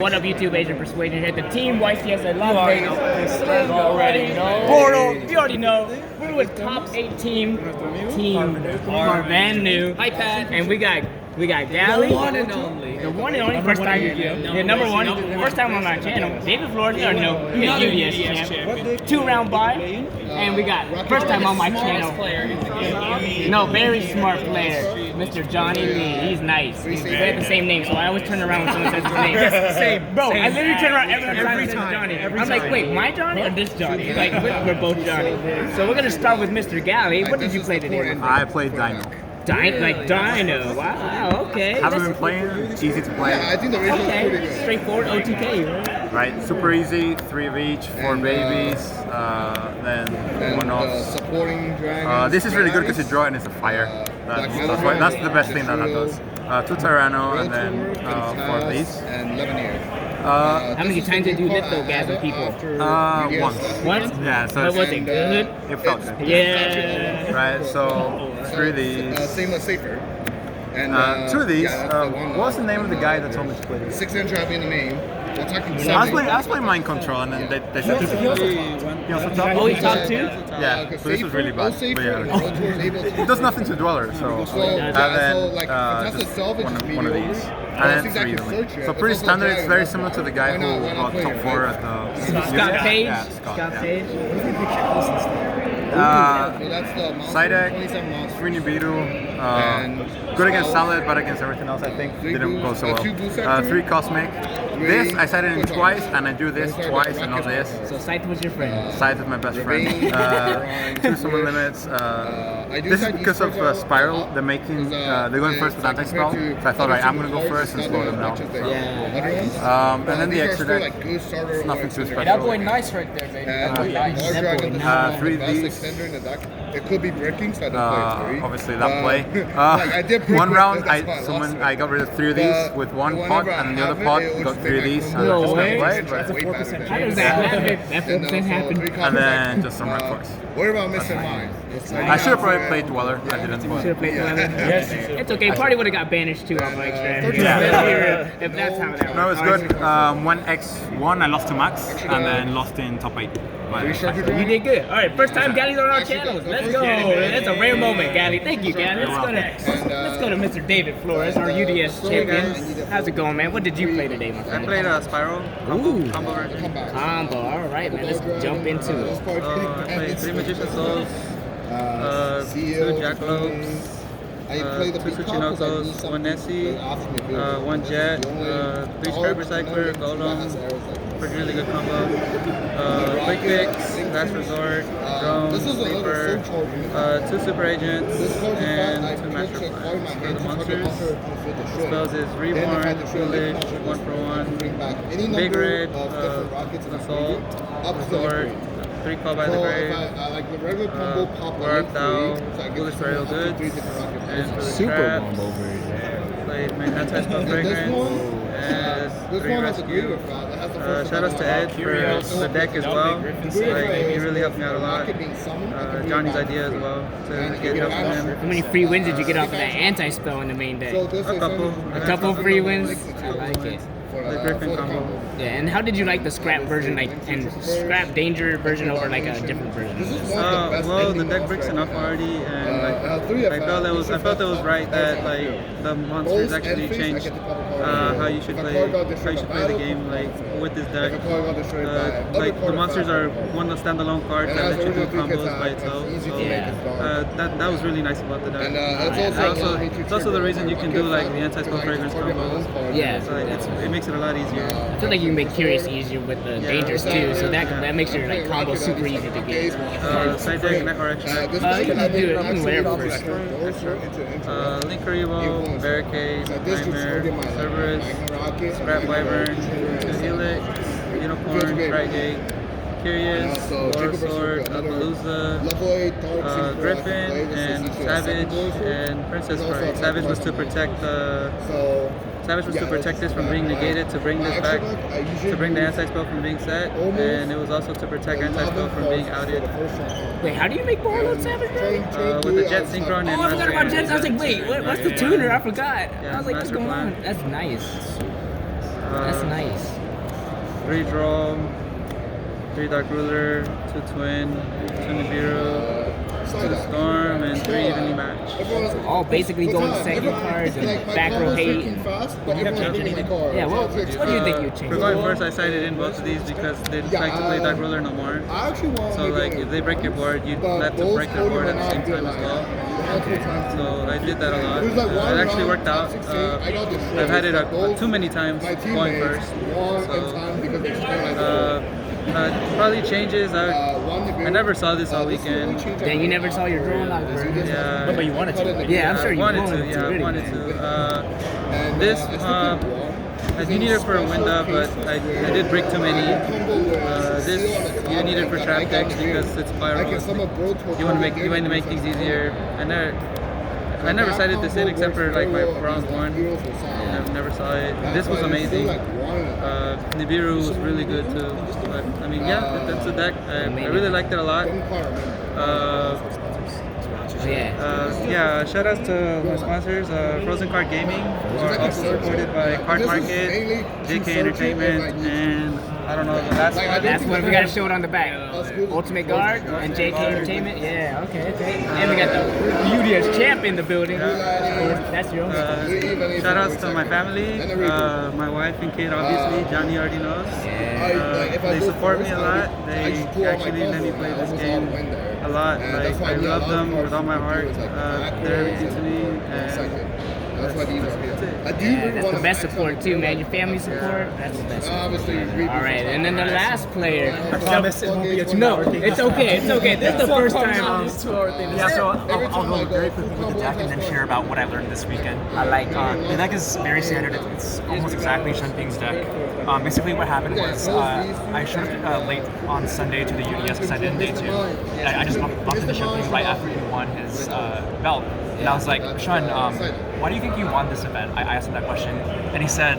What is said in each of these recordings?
What up, YouTube Asian Persuasion here at the Team YCS at Las Vegas. You already know. Bortle, you already know. We're with top 8 team Parvenu. Hi, Pat. And we got Galileo. The one and only. The one and only first time. Yeah, number one. First time on our channel. David Flores, you already know. He's a USPS champ. 2-round bye. And we got first time on my channel. No, very smart player. Mr. Johnny Lee. He's nice. We have the same name, so I always turn around when someone says his name. Same. Bro, I literally turn around every Every time. time. Johnny. Every I'm like, time. wait, my Johnny or this Johnny? Like, we're both Johnny. So we're gonna start with Mr. Galley. What did you play today? I played Dino. Dino. Wow. Okay. Haven't been playing. It's easy to play. I think the ratio is pretty good. Straightforward OTK. Right. Super easy. 3 of each. 4 And, babies. Then one off. Supporting dragons. This is really good because you draw and it's a fire. That's the best thing that does. 2 Tyranno and then 4 of these. And 11 years. How many times did you lift those guys with people? Once. Once? Yeah. So But was it good? it felt good. Yeah. Right. So 3 of these. Same as safer. And 2 of these. yeah, that's the one, What was the name of the guy that told me to play this? 6 inch have in the main. We're talking I was playing Mind Control and then they said he also top. Oh, he top 2? Yeah, so this was really bad. But yeah, it does nothing to Dweller, so like just one of these. And then 3 of them. So pretty standard, it's very similar to the guy who got top 4 at the... Scott Page? Yeah, Scott yeah. Page? Side deck, 3 Nibiru, good against Salad, but against everything else I think didn't go so well. 3 Cosmic. This, I said it in twice, and I do this twice and not this. So Scythe was your friend? Scythe is my best friend. 2 summon limits. This is because of Spyral. They're making, they're going first with anti-spell. So I thought, right, I'm going to go first and slow them down. Yeah. And then the extra deck, it's nothing too special. That boy nice right there, baby. Nice. 3 of these. It could be breaking, so I don't play it. Obviously that play. I did break One with round, it, that's fine. I got rid of 3 of these with one pot, and the other pot got 3 of these. And No I just way. went play, That's a 4% How does that happen? That 4% happen. and then just some red force. What about missing mine? I should have probably played Dweller. I didn't. Should have played 11. It's okay. Party would have got banished too off my extra. Yeah. If that's how that works. No, it's good. 1x1, I lost to Max, and then lost in top 8. You did good. All right, first time Gally's on our channel. Let's go. That's a rare moment, Gally. Thank you, Gally. Let's go to Mr. David Flores, our UDS champion. How's it going, man? What did you play today, my I friend? played Spyral. Ooh. Combo version. Combo. All right, man. Let's jump into it. I played 3 Magician Souls, 2 Jackalopes, 2 Tsuchinokos, 1 Nessie, 1 Jet, 3 Scrap Recycler, Golem. Pretty really good combo. Quick Fix, Last Resort, Drone, Sleeper, 2 Super Agents, and 2 Master Plans. For the monsters, spells is Reborn, Foolish, 1 for 1, Big Red, Assault, Resort, 3 Call by the Grave, Warp Thou, Foolish Burial Goods, and for the Super traps, combo version. played main anti-spell fragrance, and 3 rescue. Shout outs to Ed for the deck as well. Like, he really helped me out a lot. Johnny's idea as well to get help from him. How many free wins did you get off of that anti-spell in the main deck? A A couple free wins? I like it. The Griffin combo. Yeah, and how did you like the scrap version, like, and scrap danger version over like a different version? Well, the deck breaks enough already, and like I felt it was right that like the monsters actually changed how you should play the game, like with this deck. Like the monsters are one of the standalone cards that let you do combos by itself. So that was really nice about the deck. It's also the reason you can do like the anti-spell fragrance combos. Yeah, So, like, it makes it a lot easier. I feel like you can make Curious easier with the dangers too, so that makes your like combo super easy to get. Side deck or extra. You can do it. You can wear it first. Link Karibo, Barricade, Nightmare, Cerberus, Scrap Wyvern, Helix, Unicorn, Frigate, Curious, War Sword, Appalooza, Griffin, and Savage, and Princess Bride. Savage was to protect this from being negated, to bring this back, to bring the anti-spell from being set, and it was also to protect anti-spell from being outed. Wait, how do you make Bortle Savage? With the Jet Synchron and I forgot about Jets. I was like, wait, what's the tuner? I forgot. Yeah, I was like, what's Master going Plan. on? That's nice. That's nice. 3 draw, 3 dark ruler, 2 twin, 2 Nibiru, 2 storm, and 3 evenly match. All basically going second cards and back row hate. Yeah, well, what do you think you change? For going first, I cited in both of these because they like to play dark ruler no more. So like if they break your board, you have to break their board at the same time as well. So I did that a lot. It actually worked out. I've had it too many times going first. So, probably changes. I never saw this all weekend. Then you never saw your drone log burn. Yeah. But you wanted to. Yeah, I'm sure you wanted wanted to. Yeah, really I wanted bad. to. This I do need it for a wind up, but I did break too many. This you need it for trap decks because it's Spyral. You want to make things easier. I never cited this in except for like my round 1. I never saw it. This was amazing. Nibiru was really good too. But I mean, yeah, that's a deck. I really liked it a lot. Yeah, shout out to my sponsors, Frozen Card Gaming, who are also supported by Card Market, JK Entertainment, and I don't know the last one. That's what we gotta show it on the back. Ultimate Guard and JK Entertainment. Yeah, okay. And we got the UDS champ in the building. That's you. Shout outs to my family, my wife and kid, obviously. Johnny already knows. They support me a lot. They actually let me play this game a lot. Like I love them with all my heart. They're everything to me. And that's That's the best support too, man. Your family support, that's the best support. All right, and then the last player. I promise it won't be a 2 No, hour thing. it's okay. This is the first time. Yeah, so I'll go very quickly with the deck and then share about what I learned this weekend. I like The deck is very standard. It's almost exactly Shenping's deck. Basically, what happened was I showed up late on Sunday to the UDS because I did day 2. I just bumped into Shenping right after he won his belt. And I was like, Sean, why do you think you won this event? I asked him that question. And he said,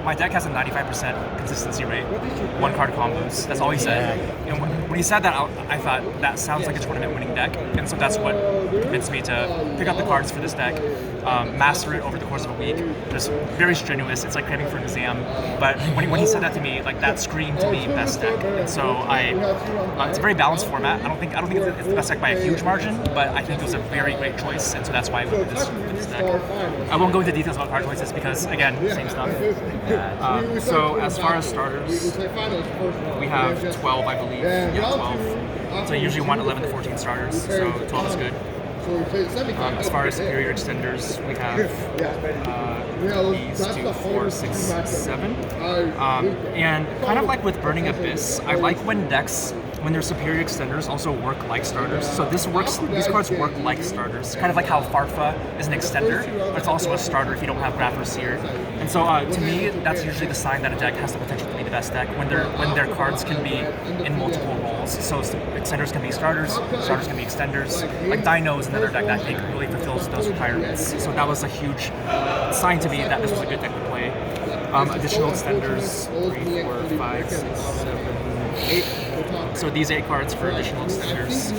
my deck has a 95% consistency rate, 1 card combos. That's all he said. And when he said that, I thought that sounds like a tournament winning deck. And so that's what convinced me to pick up the cards for this deck, master it over the course of a week. Just very strenuous. It's like cramming for an exam. But when he said that to me, like that screamed to me best deck. And so it's a very balanced format. I don't think it's the best deck by a huge margin, but I think it was a very great choice. And so that's why I went with this deck. I won't go into details about card choices because again, same stuff. So as far as starters, we have 12, I believe. Yeah, 12. So I usually want 11 to 14 starters, so 12 is good. As far as superior extenders, we have these 2, 4, 6, 7. And kind of like with Burning Abyss, I like when decks, when their superior extenders also work like starters. So these cards work like starters. Kind of like how Farfa is an extender, but it's also a starter if you don't have Graph or Seer. And so to me, that's usually the sign that a deck has the potential to be the best deck, when their cards can be in multiple roles. So extenders can be starters can be extenders. Like Dino is another deck that I think really fulfills those requirements. So that was a huge sign to me that this was a good deck to play. Additional extenders, 3, 4, 5, 6, 7, 8. So these 8 cards for additional extenders.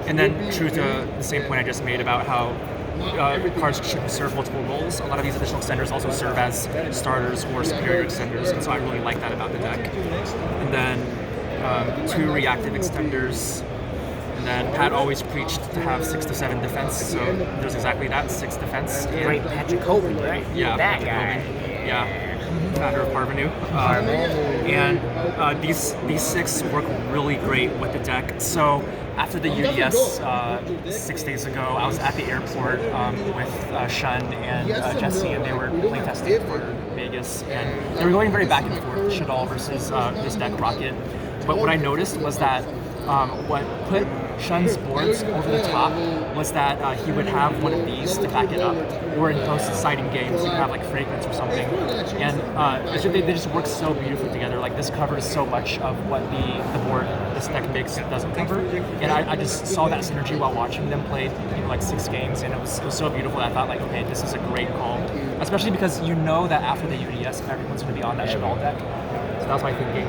And then true to the same point I just made about how cards should serve multiple roles, a lot of these additional extenders also serve as starters or superior extenders, and so I really like that about the deck. And then 2 reactive extenders. And then Pat always preached to have 6 to 7 defense, so there's exactly that, 6 defense. Great Patrick Hogan, right? Yeah, that Patrick guy. Hogan. Yeah. Founder of Parvenu. And these 6 work really great with the deck. So after the UDS 6 days ago, I was at the airport with Shun and Jesse, and they were playtesting for Vegas, and they were going very back and forth, Shadal versus this deck, Rokket. But what I noticed was that what put Shun's boards over the top was that he would have one of these to back it up, or in post-sighting games, you could have like Fragrance or something. And they just work so beautifully together. Like this covers so much of what the board this deck makes doesn't cover. And I just saw that synergy while watching them play, like 6 games, and it was so beautiful. I thought like, okay, this is a great call, especially because you know that after the UDS, everyone's going to be on that Shadal deck. So that was my thinking.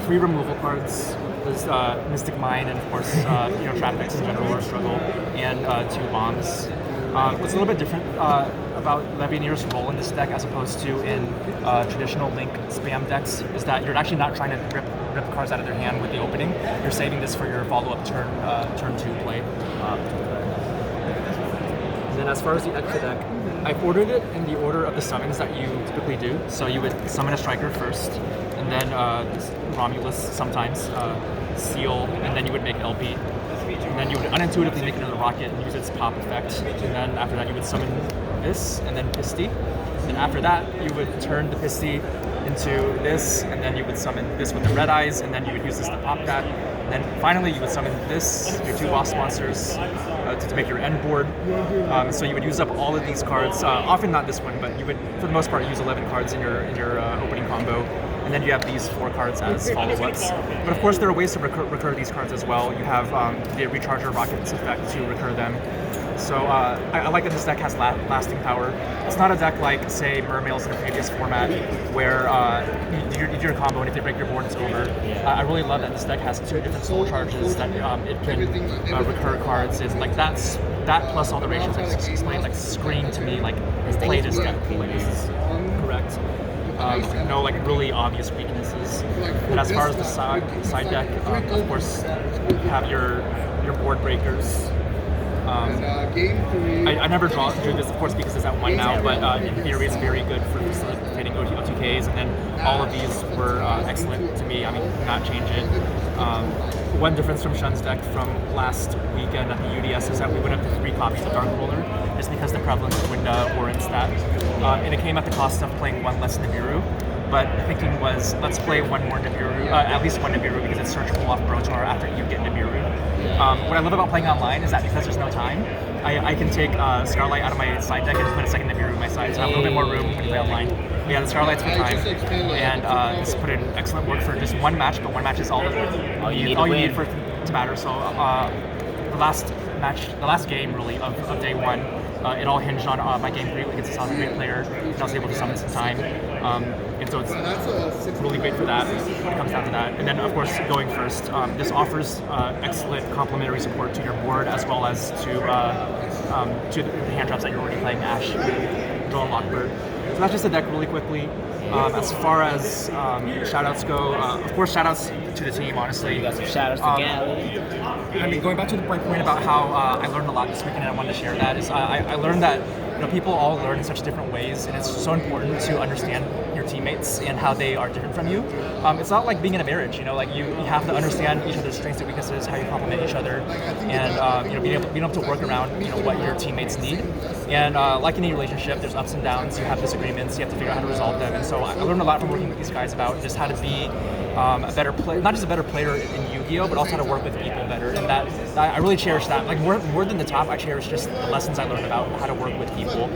3 removal cards. There's Mystic Mine, and of course, trap decks in general are a struggle, and 2 bombs. What's a little bit different about Levianeer's role in this deck as opposed to in traditional Link spam decks is that you're actually not trying to rip cards out of their hand with the opening. You're saving this for your follow-up turn 2 play. And then as far as the extra deck, I've ordered it in the order of the summons that you typically do. So you would summon a striker first, and then Romulus sometimes, Seal, and then you would make LP. And then you would unintuitively make it into Rokket and use its pop effect. And then after that you would summon this, and then Pisty. And then after that you would turn the Pisty into this, and then you would summon this with the red eyes, and then you would use this to pop that. And then finally you would summon this, your 2 boss monsters, to make your end board. So you would use up all of these cards, often not this one, but you would, for the most part, use 11 cards in your opening combo. And then you have these 4 cards as follow-ups. But of course, there are ways to recur these cards as well. You have the Recharger Rocket's effect to recur them. So I like that this deck has lasting power. It's not a deck like, say, Mermails in a previous format, where you do your combo and if they break your board, it's over. I really love that this deck has 2 different soul charges that it can recur cards. And like that plus all the ratios I just explained, like scream to me like play this deck. Like this is correct. No like really obvious weaknesses. And as far as the side deck, of course, you have your board breakers. I never drew this, of course, because it's at 1 now, but in theory it's very good for facilitating OTKs, and then all of these were excellent to me. I mean, not change it. One difference from Shun's deck from last weekend at the UDS is that we went up to 3 copies of Dark Roller, just because the prevalence would warrants that. And it came at the cost of playing 1 less Nibiru. But the thinking was, let's play 1 more Nibiru, at least 1 Nibiru, because it's searchable off Brotar after you get Nibiru. What I love about playing online is that because there's no time, I can take Starlight out of my side deck and put a second Nibiru in my side, so I have a little bit more room when you play online. But yeah, the Starlight's for time, and it's put in excellent work for just 1 match, but 1 match is all you need for it to matter. So the last game really of day 1, it all hinged on my game 3 against a South Korean player, and I was able to summon some time. And so it's really great for that when it comes down to that. And then, of course, going first, this offers excellent complementary support to your board as well as to the hand traps that you're already playing, Ash, Drone Lockbird. So that's just the deck really quickly. As far as shoutouts go, of course, shoutouts to the team, honestly. You got some shoutouts to Galileo. I mean, going back to my point about how I learned a lot this weekend and I wanted to share that, is I learned that people all learn in such different ways, and it's so important to understand your teammates and how they are different from you. It's not like being in a marriage, like you have to understand each other's strengths and weaknesses, how you complement each other, and being able to work around what your teammates need. And like any relationship, there's ups and downs. You have disagreements. You have to figure out how to resolve them. And so I learned a lot from working with these guys about just how to be a better player, not just a better player in Yu-Gi-Oh, but also how to work with people better. And that I really cherish that. Like more than the top, I cherish just the lessons I learned about how to work with people.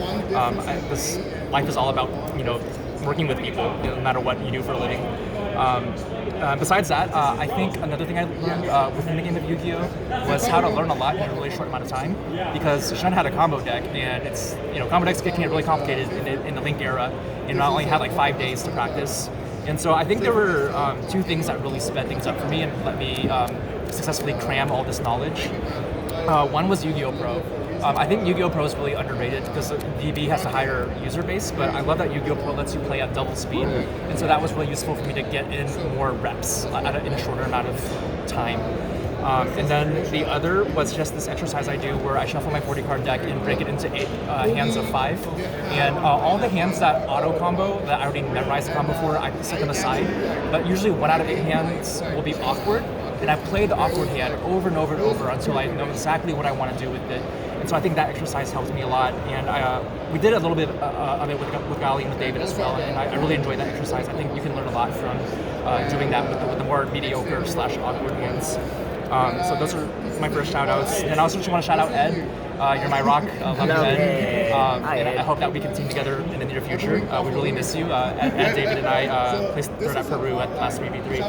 This life is all about working with people, no matter what you do for a living. Besides that, I think another thing I learned within the game of Yu-Gi-Oh was how to learn a lot in a really short amount of time. Because Shun had a combo deck, and it's combo decks can get really complicated in the Link era, and I only had like 5 days to practice. And so I think there were 2 things that really sped things up for me and let me successfully cram all this knowledge. One was Yu-Gi-Oh! Pro. I think Yu-Gi-Oh! Pro is really underrated because DB has a higher user base, but I love that Yu-Gi-Oh! Pro lets you play at double speed, and so that was really useful for me to get in more reps in a shorter amount of time. And then the other was just this exercise I do where I shuffle my 40-card deck and break it into 8 hands of 5. And all the hands that auto-combo, that I already memorized the combo for, I set them aside. But usually 1 out of 8 hands will be awkward, and I play the awkward hand over and over and over until I know exactly what I want to do with it. And so I think that exercise helped me a lot. And we did a little bit of it with Gali and with David as well, and I really enjoyed that exercise. I think you can learn a lot from doing that with the more mediocre / awkward hands. So those are my first shout-outs. And I also just want to shout out Ed. You're my rock. Love you, Ed. And I hope that we can team together in the near future. We really miss you. Ed, David, and I placed third at Peru at last 3v3.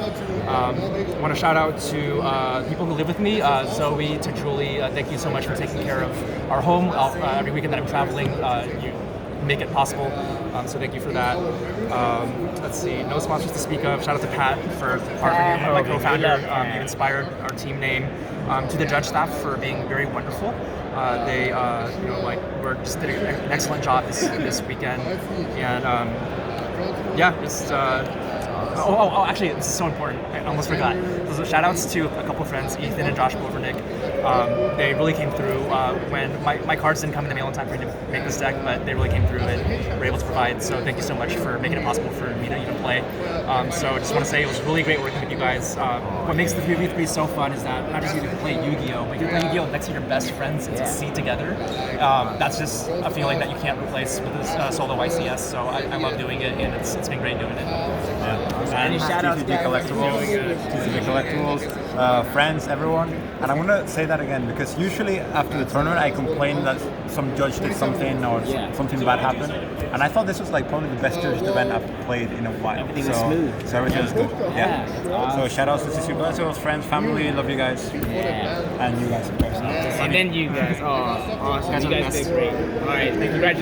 I want to shout out to people who live with me. Zoe, to Julie, thank you so much for taking care of our home. Every weekend that I'm traveling, you make it possible. So thank you for that. let's see, no sponsors to speak of. Shout out to Pat for Parvenu, my co-founder. You inspired our team name. To the judge staff for being very wonderful. They, were just did an excellent job this weekend, and just. Actually, this is so important. I almost forgot. So shout outs to a couple friends, Ethan and Josh Overnick. They really came through when my cards didn't come in the mail in time for me to make this deck, but they really came through and were able to provide. So thank you so much for making it possible for me to even play. So I just want to say it was really great working with you guys. What makes the 3v3 so fun is that not just you can play Yu-Gi-Oh, but you can play Yu-Gi-Oh next to your best friends and succeed together. That's just a feeling that you can't replace with this solo YCS. So I love doing it, and it's been great doing it. Any shout outs, TCG Collectibles, friends, everyone. And I'm gonna say that again because usually after the tournament I complain that some judge did something or something bad happened. And I thought this was like probably the best judged event I've played in a while. Everything was smooth. So everything was good. Yeah. So shout outs to TCG Collectibles, friends, family, love you guys. And you guys, of course. And then you guys. Oh, awesome. You guys did great. All right, congratulations.